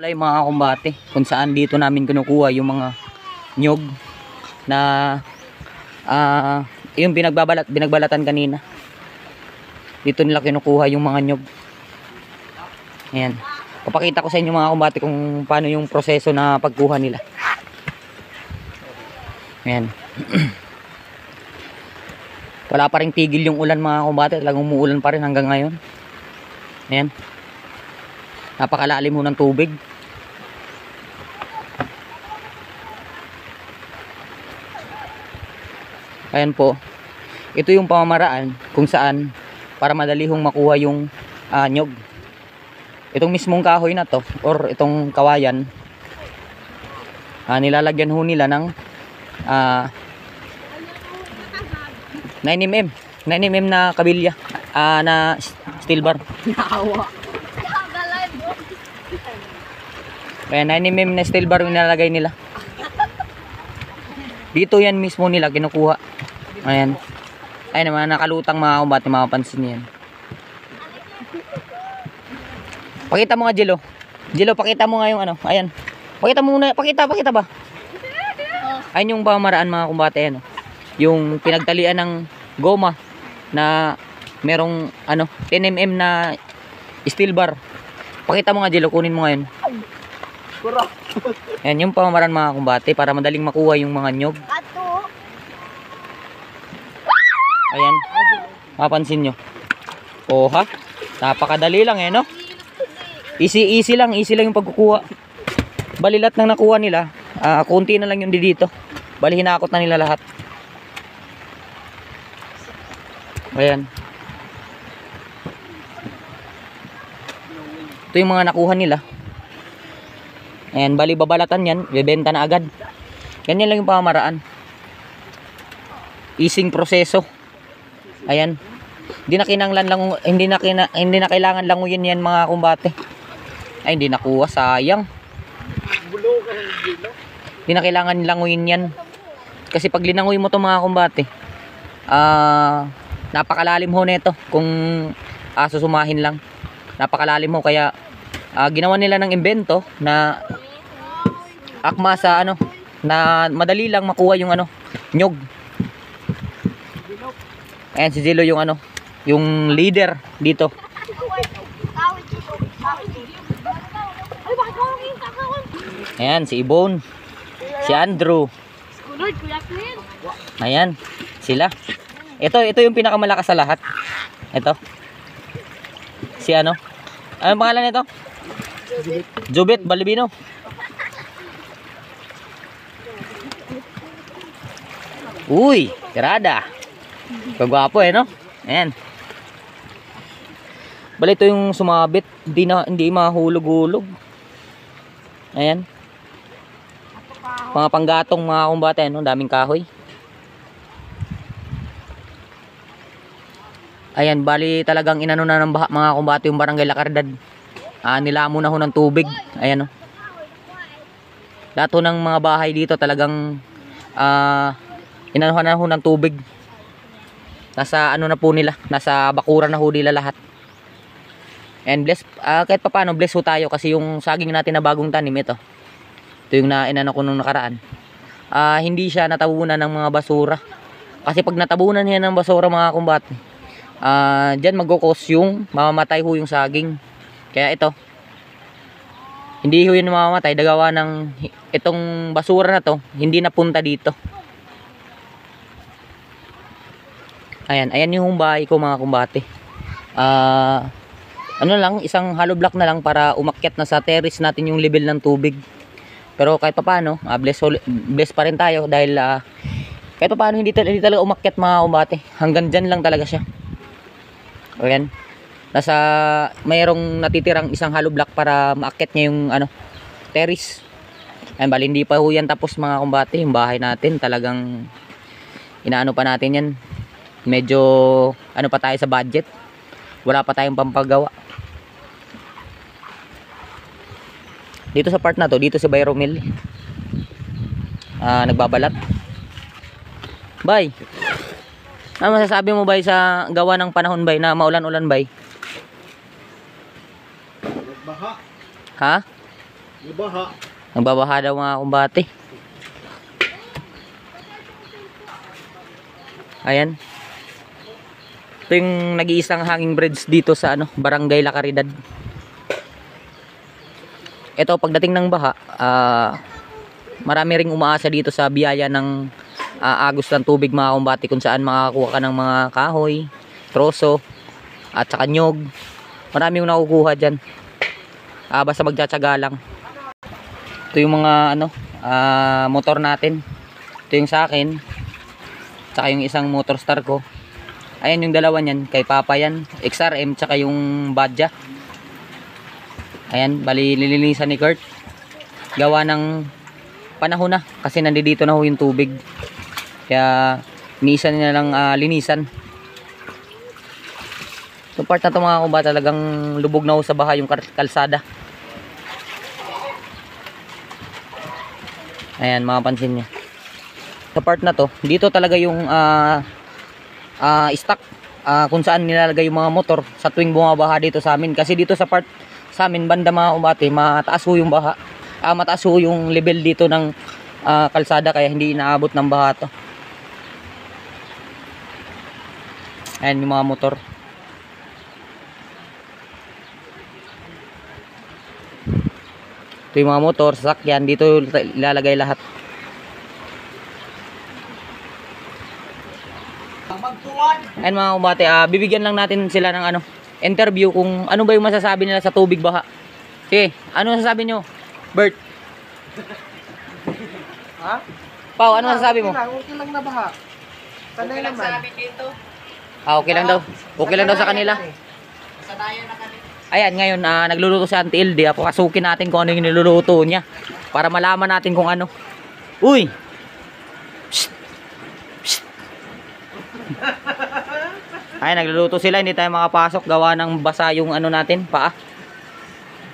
Yung mga kumbate kung saan dito namin kinukuha yung mga nyog na yung binagbalatan kanina. Dito nila kinukuha yung mga nyog. Ayan. Papakita ko sa inyo mga kumbate kung paano yung proseso na pagkuha nila. Ayan. Wala pa ring tigil yung ulan mga kumbate. Talagang umuulan pa rin hanggang ngayon. Ayan. Napakalalim ho ng tubig. Ayan po. Ito yung pamamaraan kung saan para madali hong makuha yung nyog. Itong mismong kahoy na to or itong kawayan, nilalagyan ho nila ng 9mm. 9mm na kabilya, na steel bar. Kaya 9mm na steel bar yung nilalagay nila. Dito yan mismo nila kinukuha. Ayan. Ayan naman, nakalutang mga kumbate, mapapansin yan. Pakita mo nga, Jilo. Jilo, pakita mo nga yung ano. Ayan. Pakita mo muna. Pakita ba? Ayan yung pamamaraan mga kumbate. Ayan, yung pinagtalian ng goma na merong 10mm na steel bar. Pakita mo nga, Jilo. Kunin mo nga yun. Ayan yung pamamaraan mga kumbate para madaling makuha yung mga nyog. Ayan. Mapansin nyo. Oha. Napakadali lang no? Easy lang yung pagkukuha. Balilat nang nakuha nila. Kunti na lang yung dito. Bali hinakot na nila lahat. Ayan. Ito yung mga nakuha nila. Ayan, bali babalatan yan. Bebenta na agad. Ganyan lang yung pamamaraan. Easing proseso. Ayan. Hindi na kailangan languyin yan mga kumbate. Ay, hindi nakuha, sayang. Hindi na kailangan languyin yan. Kasi pag linanguy mo to mga kumbate, napakalalim ho nito kung susumahin lang. Napakalalim ho, kaya ginawa nila ng imbento na akma sa na madali lang makuha yung nyog. Ayan si Zilo yung yung leader dito. Ayan si Ibon, si Andrew. Ayan sila. Ito yung pinakamalakas sa lahat. Ito. Si ano pangalan nito? Jubit Balibino. Uy, tirada. Kagwapo no? Ayan. Bali ito yung sumabit, hindi mahulog-hulog. Ayan. Mga panggatong mga kumbate, daming kahoy. Ayan, bali talagang inano na ng baha mga kumbate yung barangay Lakardad. Nilamo na ho ng tubig. Ayan Lahat ho ng mga bahay dito talagang inanuhan na ho ng tubig. Nasa na po nila, nasa bakuran na ho nila lahat. And bless, kahit pa paano bless ho tayo kasi yung saging natin na bagong tanim ito yung inano ko nung nakaraan. Hindi siya natabunan ng mga basura. Kasi pag natabunan niya ng basura mga kumbate, dyan magkukos yung mamamatay ho yung saging. Kaya ito, hindi ho yun mamamatay, dagawa ng itong basura na to, hindi napunta dito. Ayan yung bahay ko mga kumbate. Isang hollow block na lang para umakyat na sa terrace natin yung level ng tubig. Pero kahit pa paano, bless pa rin tayo dahil kahit pa paano hindi talaga umakyat mga kumbate. Hanggang dyan lang talaga siya. Ayan. Mayroong natitirang isang hollow block para maakyat niya yung terrace. Ayan, bali hindi pa ho yan tapos mga kumbate. Yung bahay natin talagang inaano pa natin yan. Medyo pa tayo sa budget. Wala pa tayong pampagawa. Dito sa part na to, dito si Bay Romil. Nagbabalat. Bay, ano masasabi mo Bay sa gawa ng panahon Bay na maulan-ulan Bay? Baha. Ha? Ibaha. Nagbabaha daw mga kumbate. Ayan. Ito yung nag-iisang hanging bridge dito sa ano, Barangay La Caridad. Ito pagdating ng baha, marami ring umaasa dito sa biyaya ng agos ng tubig mga kumbate, kung saan makakakuha ka ng mga kahoy, troso, at saka nyog. Marami yung nakukuha dyan. Basta magtsatsaga lang. Ito yung mga ano, motor natin. Ito yung sa akin. Tsaka yung isang motor star ko. Ayan yung dalawa niyan, kay Papa yan. XRM tsaka yung Badja. Ayan, bali lilinisan ni Kurt. Gawa ng panahon na kasi nandito na ho yung tubig. Kaya inisan niya lang linisan. So part na ito mga kumbate, talagang lubog na ho sa baha yung kalsada. Ayan, mapapansin niya. Sa part na to, dito talaga yung stock kung saan nilalagay yung mga motor sa tuwing bumabaha dito sa amin. Kasi dito sa part sa amin, banda mga kumbate, mataas ho yung baha. Mataas ho yung level dito ng kalsada, kaya hindi inaabot ng baha to. Ayan yung mga motor. Ito yung mga motor, sasakyan, dito ilalagay lahat. Ayan mga kumbate, bibigyan lang natin sila ng ano, interview kung ano ba yung masasabi nila sa tubig baha. Sige, ano masasabi nyo? Bert? Ha? Pao, ano masasabi mo? Okay lang na baha. Sanay naman. Okay lang daw. Okay lang daw sa kanila. Sanayan na kanila. Ayan, ngayon nagluluto si Auntie Ilde. Papasukin natin kung ano yung niluluto niya para malaman natin kung ano. Uy! Psst! Psst! Ayan, nagluluto sila. Hindi tayo makapasok. Gawa ng basa yung ano natin, paa.